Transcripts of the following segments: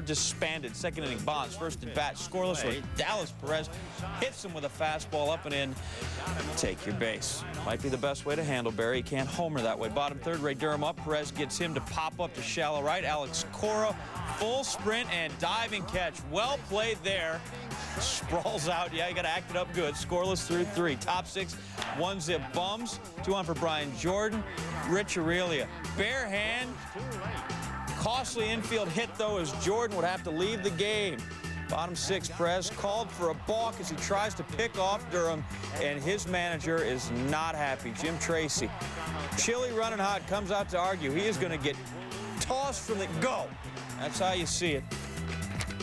disbanded. Second inning, Bonds first at bat, scoreless with Dallas. Perez hits him with a fastball up and in. Take your base. Might be the best way to handle Barry. He can't homer that way. Bottom third, Ray Durham up. Perez gets him to pop up to shallow right. Alex Cora, full sprint and diving catch. Well played there. Sprawls out. Yeah, you got to act it up good. Scoreless through 3. Top 6, 1-zip bums. 2 on for Brian Jordan. Rich Aurelia. Bare hand. Costly infield hit, though, as Jordan would have to leave the game. Bottom 6, Perez called for a balk as he tries to pick off Durham, and his manager is not happy. Jim Tracy. Chili running hot, comes out to argue. He is going to get tossed from the go. That's how you see it.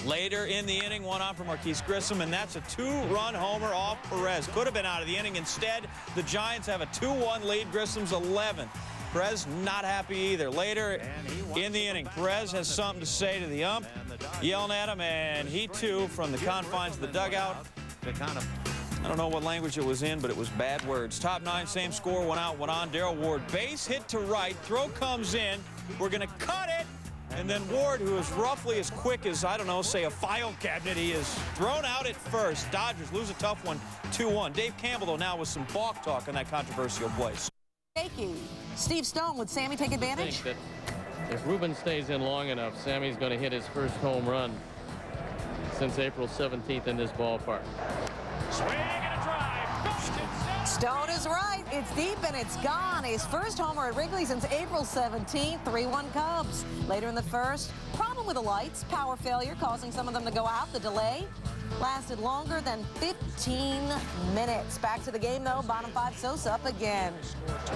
Later in the inning, 1 on for Marquise Grissom, and that's a 2-run homer off Perez. Could have been out of the inning. Instead, the Giants have a 2-1 lead. Grissom's 11th. Perez not happy either. Later in the inning, Perez has something to say to the ump, yelling at him, and he too, from the confines of the dugout, I don't know what language it was in, but it was bad words. Top 9, same score, 1 out, 1 on. Darrell Ward, base hit to right, throw comes in. We're going to cut it. And then Ward, who is roughly as quick as, I don't know, say a file cabinet, he is thrown out at first. Dodgers lose a tough one, 2-1. Dave Campbell, though, now with some balk talk on that controversial play. Steve Stone, would Sammy take advantage? I think that if Ruben stays in long enough, Sammy's going to hit his first home run since April 17th in this ballpark. Swing and a drive. Stone is right. It's deep and it's gone. His first homer at Wrigley since April 17th. 3-1 Cubs. Later in the first, problem with the lights. Power failure causing some of them to go out. The delay lasted longer than 15 minutes. Back to the game, though. Bottom 5, Sosa up again.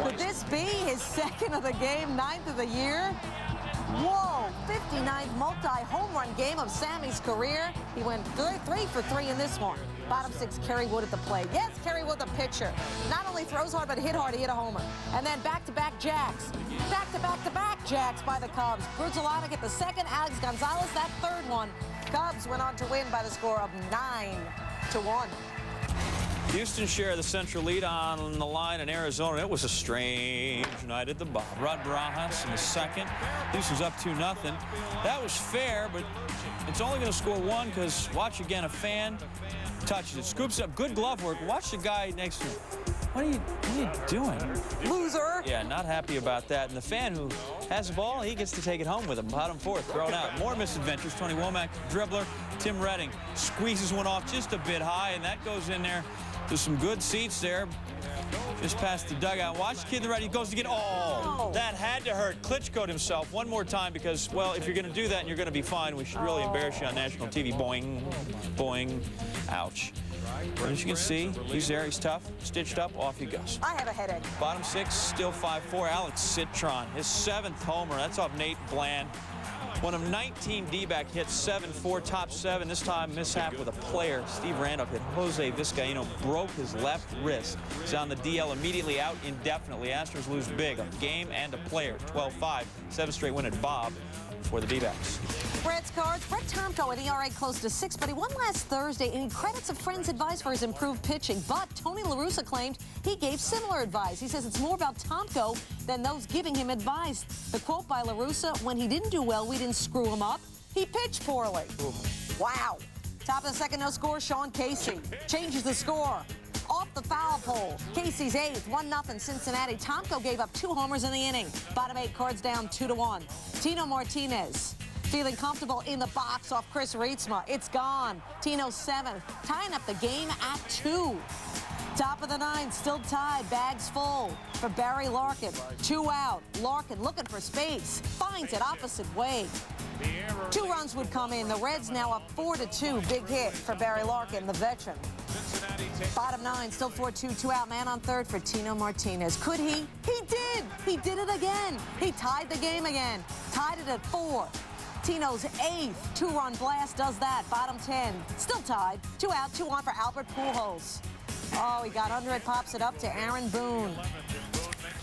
Could this be his second of the game, 9th of the year? Whoa, 59th multi-home run game of Sammy's career. He went 3 for 3 in this one. Bottom 6, Kerry Wood at the plate. Yes, Kerry Wood, the pitcher. Not only throws hard, but hit hard. He hit a homer. And then back-to-back jacks. Back-to-back-to-back jacks by the Cubs. Grudzielanek at the second, Alex Gonzalez that third one. Cubs went on to win by the score of 9-1. Houston share the central lead on the line in Arizona. It was a strange night at the Bob. Rod Barajas in the second. Houston's up 2-0. That was fair, but it's only going to score 1 because, watch again, a fan touches it. Scoops up. Good glove work. Watch the guy next to him. What are you doing? Loser. Yeah, not happy about that. And the fan who has the ball, he gets to take it home with him. Bottom 4th, thrown out. More misadventures. Tony Womack, dribbler. Tim Redding squeezes one off just a bit high, and that goes in there. There's some good seats there. Just past the dugout. Watch the kid in the right. He goes to get. Oh, that had to hurt. Klitschko'd himself one more time because, well, if you're going to do that and you're going to be fine, we should really embarrass you on national TV. Boing, boing. Ouch. As you can see, he's there. He's tough. Stitched up. Off he goes. I have a headache. Bottom 6, still 5-4. Alex Citron, his 7th homer. That's off Nate Bland. One of 19 D-back hits, 7-4, top 7. This time mishap with a player. Steve Randolph hit Jose Vizcaíno, broke his left wrist. He's on the DL, immediately out indefinitely. Astros lose big, a game and a player. 12-5, 7th straight win at Bob for the D-backs. Reds cards. Brett Tomko at ERA close to 6, but he won last Thursday, and he credits a friend's advice for his improved pitching. But Tony La Russa claimed he gave similar advice. He says it's more about Tomko than those giving him advice. The quote by La Russa, when he didn't do well, we didn't screw him up. He pitched poorly. Wow. Top of the second, no score, Sean Casey. Changes the score. Off the foul pole. Casey's 8th, 1-0 Cincinnati. Tomko gave up 2 homers in the inning. Bottom 8, cards down 2-1. Tino Martinez feeling comfortable in the box off Chris Rietsma. It's gone. Tino's 7th, tying up the game at 2. Top of the 9, still tied, bags full for Barry Larkin. 2 out. Larkin looking for space, finds it opposite way. 2 runs would come in. The Reds now up 4-2. Big hit for Barry Larkin, the veteran. Bottom 9, still 4-2, 2 out. Man on third for Tino Martinez. Could he? He did. He did it again. He tied the game again. Tied it at 4. Tino's 8th 2-run blast does that. Bottom 10, still tied. 2 out, 2 on for Albert Pujols. Oh, he got under it, pops it up to Aaron Boone.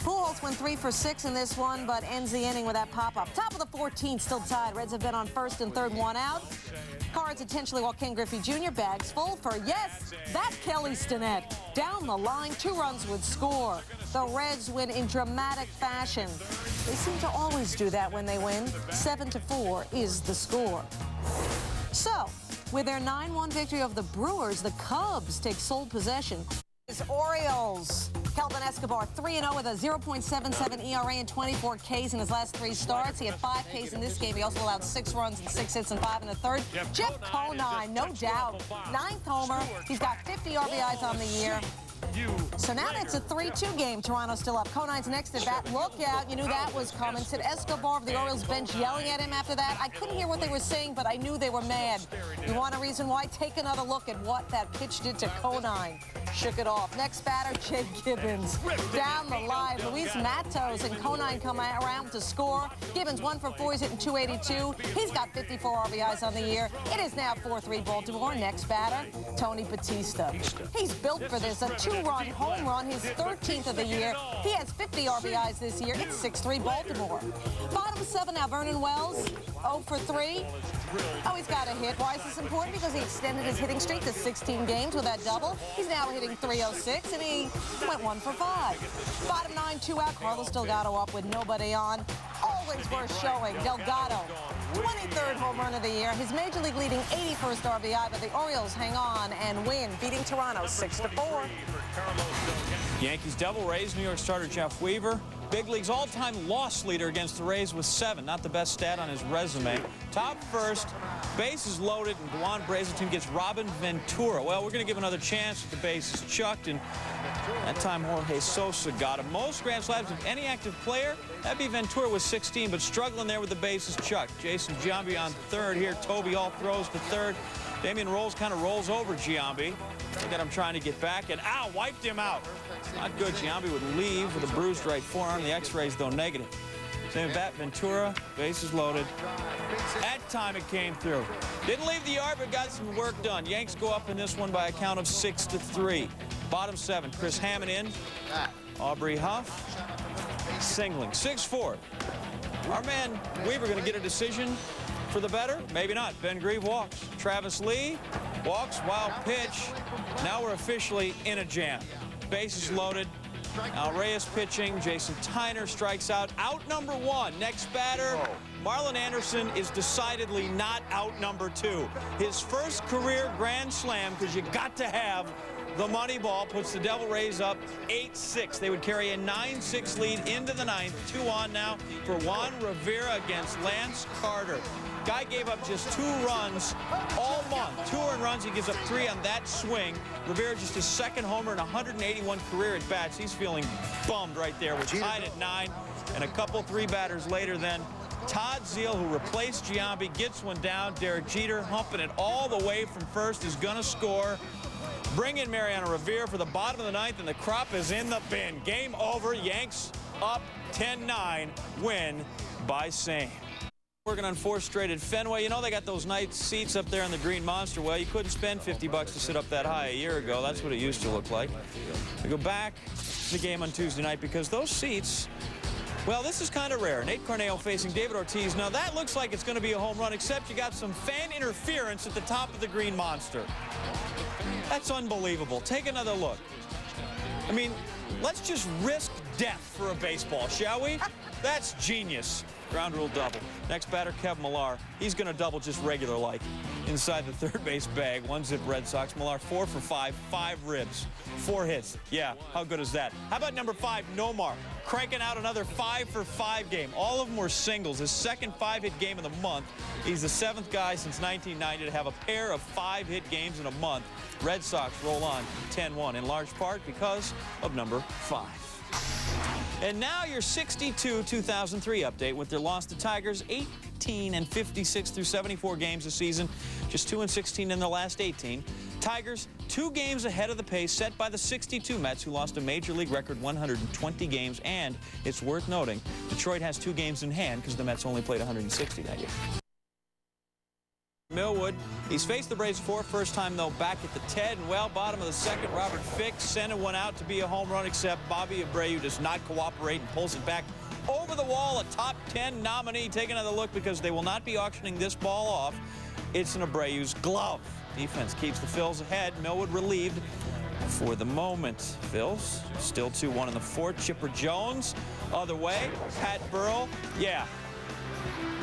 Pujols went 3 for 6 in this one, but ends the inning with that pop-up. Top of the 14th, still tied. Reds have been on first and third, 1 out. Cards intentionally while Ken Griffey Jr. bags full for, yes, that Kelly Stinnett. Down the line, 2 runs would score. The Reds win in dramatic fashion. They seem to always do that when they win. 7-4 is the score. So, with their 9-1 victory over the Brewers, the Cubs take sole possession. Orioles. Kelvin Escobar, 3-0 with a 0.77 ERA and 24 Ks in his last 3 starts. He had 5 Ks in this game. He also allowed 6 runs and 6 hits and 5 in the third. Jeff Conine, no doubt, 9th homer. He's got 50 RBIs on the year. So now it's a 3-2 game. Toronto still up. Conine's next at bat. Look out. You knew that was coming. Sid Escobar of the Orioles bench yelling at him after that. I couldn't hear what they were saying, but I knew they were mad. You want a reason why? Take another look at what that pitch did to Conine. Shook it off. Next batter, Jake Gibbons. Down the line, Luis Matos and Conine come around to score. Gibbons 1 for 4. He's hitting 282. He's got 54 RBIs on the year. It is now 4-3 Baltimore. Next batter, Tony Batista. He's built for this. A 2-run home run, his 13th of the year. He has 50 RBIs this year. It's 6-3 Baltimore. Bottom 7 now, Vernon Wells, 0 for 3. Oh, he's got a hit. Why is this important? Because he extended his hitting streak to 16 games with that double. He's now hitting 306, and he went 1 for 5. Bottom 9, 2 out. Carlos Delgado up with nobody on. Always worth showing. Delgado, 23rd home run of the year. His major league leading 81st RBI, but the Orioles hang on and win, beating Toronto 6-4. Yankees Devil Rays, New York starter Jeff Weaver. Big League's all-time loss leader against the Rays with 7. Not the best stat on his resume. Top first, bases loaded, and Juan Brazelton gets Robin Ventura. Well, we're going to give another chance with the bases chucked, and that time Jorge Sosa got him. Most grand slams of any active player, that'd be Ventura with 16, but struggling there with the bases chucked. Jason Giambi on third here. Toby all throws to third. Damian Rolls kind of rolls over Giambi. Look at him trying to get back, and wiped him out. Not good. Giambi would leave with a bruised right forearm. The x-rays, though, negative. Same bat, Ventura, bases loaded. That time it came through. Didn't leave the yard, but got some work done. Yanks go up in this one by a count of 6-3. Bottom 7, Chris Hammond in. Aubrey Huff singling. 6-4. Our man Weaver going to get a decision for the better? Maybe not. Ben Grieve walks. Travis Lee walks. Wild pitch. Now we're officially in a jam. Bases loaded. Al Reyes pitching. Jason Tyner strikes out. Out number 1. Next batter, Marlon Anderson is decidedly not out number 2. His first career grand slam, because you got to have the money ball, puts the Devil Rays up 8-6. They would carry a 9-6 lead into the 9th. 2 on now for Juan Rivera against Lance Carter. Guy gave up just 2 runs all month. 2 earned runs. He gives up 3 on that swing. Rivera just his 2nd homer in 181 career at bats. He's feeling bummed right there. We're tied at 9, and a couple 3 batters later then Todd Zeile, who replaced Giambi, gets one down. Derek Jeter humping it all the way from first is going to score. Bring in Mariano Rivera for the bottom of the 9th, and the crop is in the bin. Game over. Yanks up 10-9. Win by same. Working on 4th straight at Fenway. You know they got those nice seats up there in the Green Monster. Well, you couldn't spend $50 to sit up that high a year ago. That's what it used to look like. We go back to the game on Tuesday night because those seats, well, this is kind of rare. Nate Corneo facing David Ortiz. Now, that looks like it's going to be a home run, except you got some fan interference at the top of the Green Monster. That's unbelievable. Take another look. I mean, let's just risk death for a baseball, shall we? That's genius. Ground rule double. Next batter, Kev Millar. He's going to double just regular-like. Inside the 3rd base bag, 1-zip Red Sox. Millar 4 for 5, 5 ribs, 4 hits. Yeah, how good is that? How about number 5, Nomar? Cranking out another 5 for 5 game. All of them were singles. His 2nd 5-hit game of the month. He's the 7th guy since 1990 to have a pair of 5-hit games in a month. Red Sox roll on 10-1, in large part because of number 5. And now your 62-2003 update with their loss to Tigers, 18-56 through 74 games this season, just 2-16 in the last 18. Tigers 2 games ahead of the pace set by the 62 Mets, who lost a major league record 120 games. And it's worth noting, Detroit has 2 games in hand because the Mets only played 160 that year. Millwood, he's faced the Braves for first time, though, back at the Ted. And, well, bottom of the 2nd, Robert Fick sending one out to be a home run, except Bobby Abreu does not cooperate and pulls it back over the wall. A top 10 nominee. Take another look because they will not be auctioning this ball off. It's an Abreu's glove. Defense keeps the Phils ahead. Millwood relieved for the moment. Phils still 2-1 in the 4th. Chipper Jones, other way. Pat Burrell, yeah.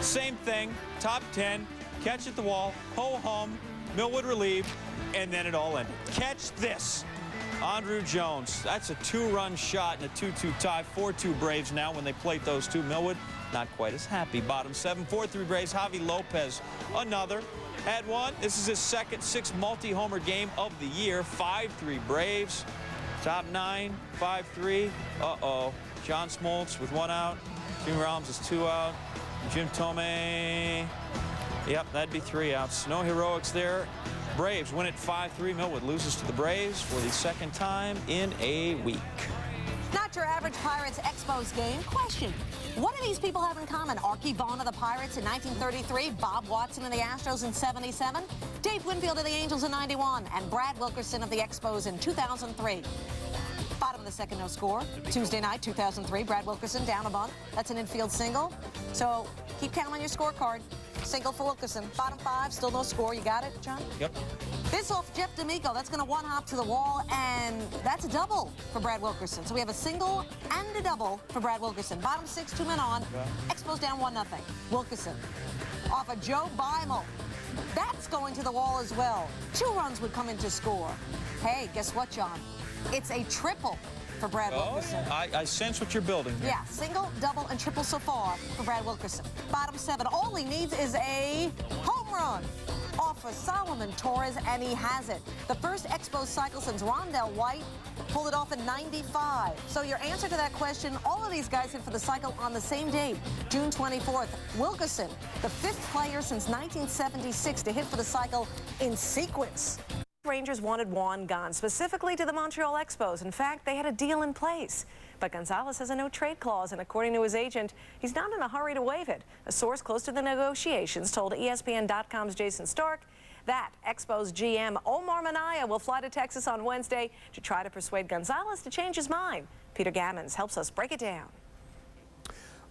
Same thing. Top 10. catch at the wall, ho-hum, Millwood relieved, and then it all ended. Catch this. Andrew Jones, that's a 2-run shot and a 2-2 tie. 4-2 Braves now when they plate those two. Millwood not quite as happy. Bottom 7, 4-3 Braves. Javi Lopez, another. Had one. This is his second 6 multi-homer game of the year. 5-3 Braves. Top 9, 5-3. Uh-oh. John Smoltz with 1 out. Jim Rollins is 2 out. Jim Tomei. Yep, that'd be 3 outs. No heroics there. Braves win it 5-3. Millwood loses to the Braves for the second time in a week. Not your average Pirates Expos game. Question: what do these people have in common? Archie Vaughn of the Pirates in 1933, Bob Watson of the Astros in 77, Dave Winfield of the Angels in 91, and Brad Wilkerson of the Expos in 2003. Bottom of the second, no score. Tuesday night, 2003, Brad Wilkerson down a bunt. That's an infield single. So keep counting on your scorecard. Single for Wilkerson. Bottom 5, still no score. You got it, John? Yep. This off Jeff D'Amico. That's going to one-hop to the wall, and that's a double for Brad Wilkerson. So we have a single and a double for Brad Wilkerson. Bottom 6, 2 men on. Expos down 1-0. Wilkerson off of Joe Beimel. That's going to the wall as well. 2 runs would come in to score. Hey, guess what, John? It's a triple for Brad Wilkerson. I sense what you're building here. Yeah, single, double, and triple so far for Brad Wilkerson. Bottom 7, all he needs is a home run off of Solomon Torres, and he has it. The first Expos cycle since Rondell White pulled it off in 95. So your answer to that question, all of these guys hit for the cycle on the same date, June 24th. Wilkerson, the 5th player since 1976 to hit for the cycle in sequence. Rangers wanted Juan gone, specifically to the Montreal Expos. In fact, they had a deal in place. But Gonzalez has a no-trade clause, and according to his agent, he's not in a hurry to waive it. A source close to the negotiations told ESPN.com's Jason Stark that Expos GM Omar Minaya will fly to Texas on Wednesday to try to persuade Gonzalez to change his mind. Peter Gammons helps us break it down.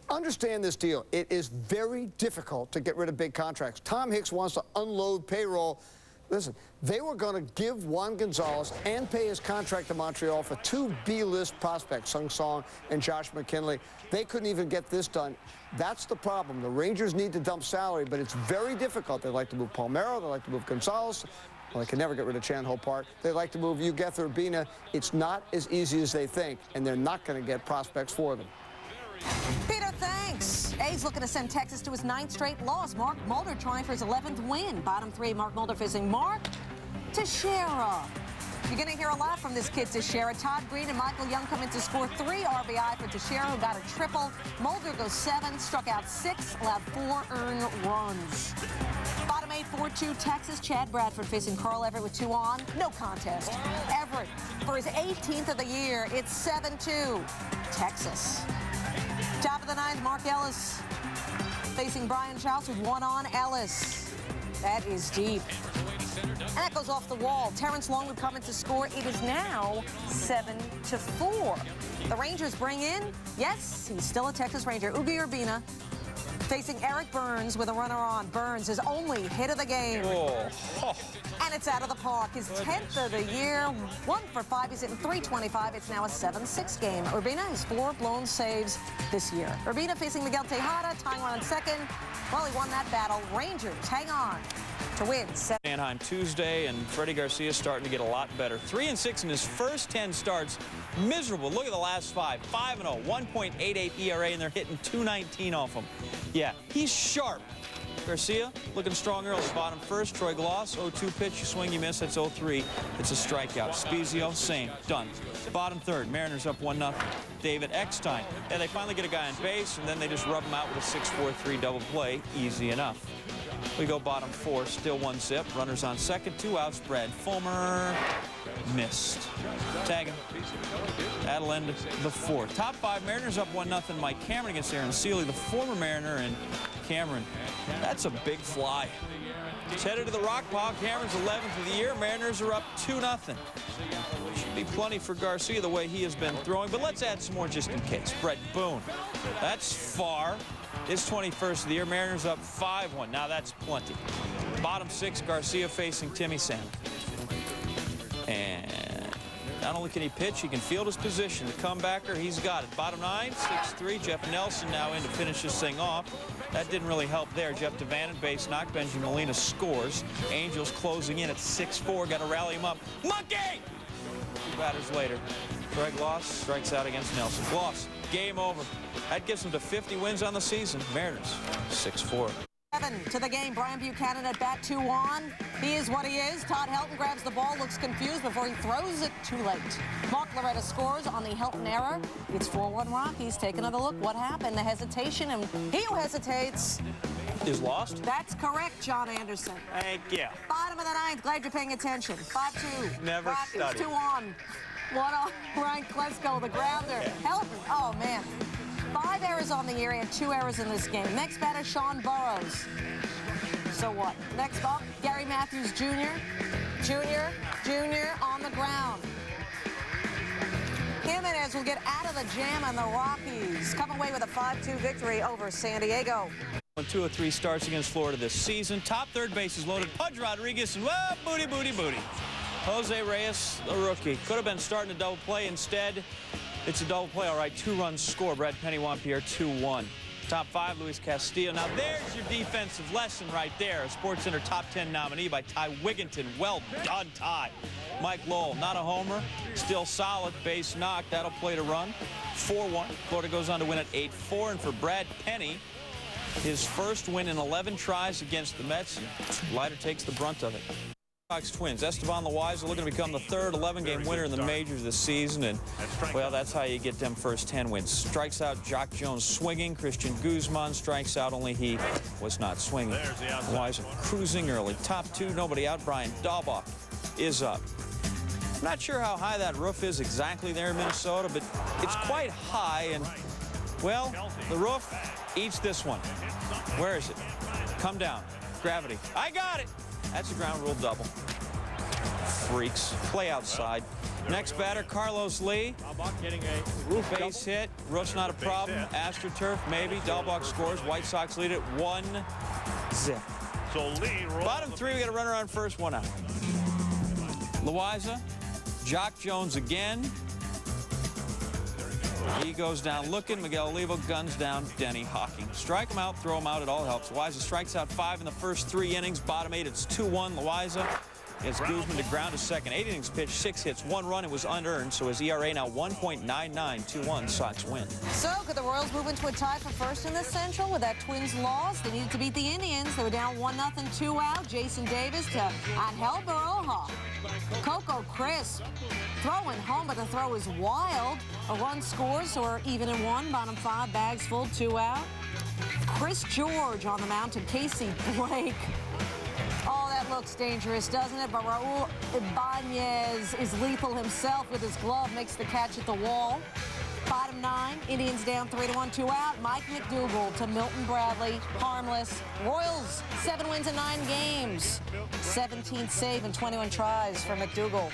Understand this deal. It is very difficult to get rid of big contracts. Tom Hicks wants to unload payroll. Listen, they were going to give Juan Gonzalez and pay his contract to Montreal for 2 B-list prospects, Sung Song and Josh McKinley. They couldn't even get this done. That's the problem. The Rangers need to dump salary, but it's very difficult. They like to move Palmeiro. They like to move Gonzalez. Well, they can never get rid of Chan-Ho Park. They like to move Ugetha Urbina. It's not as easy as they think, and they're not going to get prospects for them. Peter, thanks. A's looking to send Texas to his 9th straight loss. Mark Mulder trying for his 11th win. Bottom 3, Mark Mulder facing Mark Teixeira. You're going to hear a lot from this kid, Teixeira. Todd Green and Michael Young come in to score 3 RBI for Teixeira, who got a triple. Mulder goes 7, struck out 6, allowed 4 earned runs. Bottom 8, 4-2 Texas. Chad Bradford facing Carl Everett with 2 on. No contest. Everett for his 18th of the year. It's 7-2 Texas. Top of the 9th, Mark Ellis facing Brian Charles with 1 on. Ellis. That is deep. And that goes off the wall. Terrence Long would come in to score. It is now 7-4. The Rangers bring in, yes, he's still a Texas Ranger, Ugi Urbina, facing Eric Burns with a runner on. Burns, his only hit of the game. And it's out of the park. His 10th of the year, 1 for 5. He's hitting .325. It's now a 7-6 game. Urbina has 4 blown saves this year. Urbina facing Miguel Tejada, tying one on second. Well, he won that battle. Rangers hang on to win. Anaheim Tuesday, and Freddie Garcia's starting to get a lot better. 3-6 in his first 10 starts. Miserable. Look at the last 5. 5-0, 1.88 ERA, and they're hitting .219 off him. Yeah, he's sharp. Garcia looking strong early. Bottom 1st, Troy Gloss, 0-2 pitch. You swing, you miss. That's 0-3. It's a strikeout. Spezio, same. Done. Bottom 3rd, Mariners up 1-0. David Eckstein. Yeah, they finally get a guy on base, and then they just rub him out with a 6-4-3 double play. Easy enough. We go bottom 4, still 1 zip. Runners on second, 2 outs. Brad Fulmer missed. Tag him. That'll end the 4th. Top 5, Mariners up 1-0. Mike Cameron against Aaron Seeley, the former Mariner, and Cameron. That's a big fly. It's headed to the rock pile. Cameron's 11th of the year. Mariners are up 2-0. Should be plenty for Garcia the way he has been throwing, but let's add some more just in case. Brett Boone. That's far. His 21st of the year. Mariners up 5-1. Now that's plenty. Bottom 6, Garcia facing Timmy Sam. And Not only can he pitch, he can field his position. The comebacker, he's got it. Bottom 9, 6-3. Jeff Nelson now in to finish this thing off. That didn't really help there. Jeff DeVannen, base knock. Benjamin Molina scores. Angels closing in at 6-4. Got to rally him up. Monkey! 2 batters later. Greg Loss strikes out against Nelson. Loss. Game over. That gets him to 50 wins on the season. Mariners 6-4. 7 to the game. Brian Buchanan at bat, 2-1. He is what he is. Todd Helton grabs the ball, looks confused before he throws it too late. Mark Loretta scores on the Helton error. It's 4-1 Rockies. Take another look. What happened? The hesitation, and he who hesitates Is lost? That's correct, John Anderson. Thank you. Bottom of the 9th. Glad you're paying attention. 5-2. Never Rockies, studied. 2-1. What on Ryan Klesko, the grounder. Helton. Oh, man. 5 errors on the year and 2 errors in this game. Next batter, Sean Burrows. So what? Next up, Gary Matthews Jr. On the ground. Jimenez will get out of the jam, and the Rockies come away with a 5-2 victory over San Diego. 2 of 3 starts against Florida this season. Top third base is loaded. Pudge Rodriguez, and whoa, booty, booty, booty. Jose Reyes, the rookie. Could have been starting a double play. Instead, it's a double play. All right, 2 runs score. Brad Penny, Juan Pierre, 2-1. Top 5, Luis Castillo. Now, there's your defensive lesson right there. A SportsCenter top 10 nominee by Ty Wigginton. Well done, Ty. Mike Lowell, not a homer. Still solid. Base knock. That'll play to run. 4-1. Florida goes on to win at 8-4. And for Brad Penny, his first win in 11 tries against the Mets. And Leiter takes the brunt of it. Twins. Esteban Loaiza looking to become the 3rd 11-game winner in the majors this season, and, well, that's how you get them first 10 wins. Strikes out Jock Jones swinging. Christian Guzman strikes out, only he was not swinging. Loaiza cruising early. Top 2, nobody out. Brian Dahlbach is up. I'm not sure how high that roof is exactly there in Minnesota, but it's quite high, and, well, the roof eats this one. Where is it? Come down. Gravity. I got it! That's a ground rule double. Freaks. Play outside. Next batter, Carlos Lee. Getting a roof base hit. Roof's not a problem. AstroTurf, maybe. Dahlbach scores. White Sox lead it 1-0. So Lee Bottom 3, we got a runner on first, 1 out. Loaiza. Jock Jones again. He goes down looking. Miguel Olivo guns down Denny Hawking. Strike him out, throw him out. It all helps. Loaiza strikes out 5 in the first 3 innings. Bottom 8, it's 2-1. Loaiza gets Guzman to ground to second. 8 innings pitched, 6 hits, 1 run. It was unearned, so his ERA now 1.99. 2-1. Sox win. So could the Royals move into a tie for first in the Central with that Twins loss? They needed to beat the Indians. They were down 1-0, 2 out. Jason Davis to Angel Baroja. Coco Crisp throwing home, but the throw is wild. A run scores, or even in 1. Bottom 5, bags full, 2 out. Chris George on the mound to Casey Blake. Oh, that looks dangerous, doesn't it? But Raul Ibanez is lethal himself with his glove, makes the catch at the wall. Bottom 9, Indians down 3-1, 2 out. Mike McDougal to Milton Bradley, harmless. Royals, 7 wins in 9 games. 17th save and 21 tries for McDougal.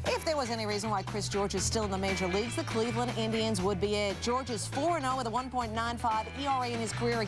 If there was any reason why Chris George is still in the major leagues, the Cleveland Indians would be it. George is 4-0 with a 1.95 ERA in his career.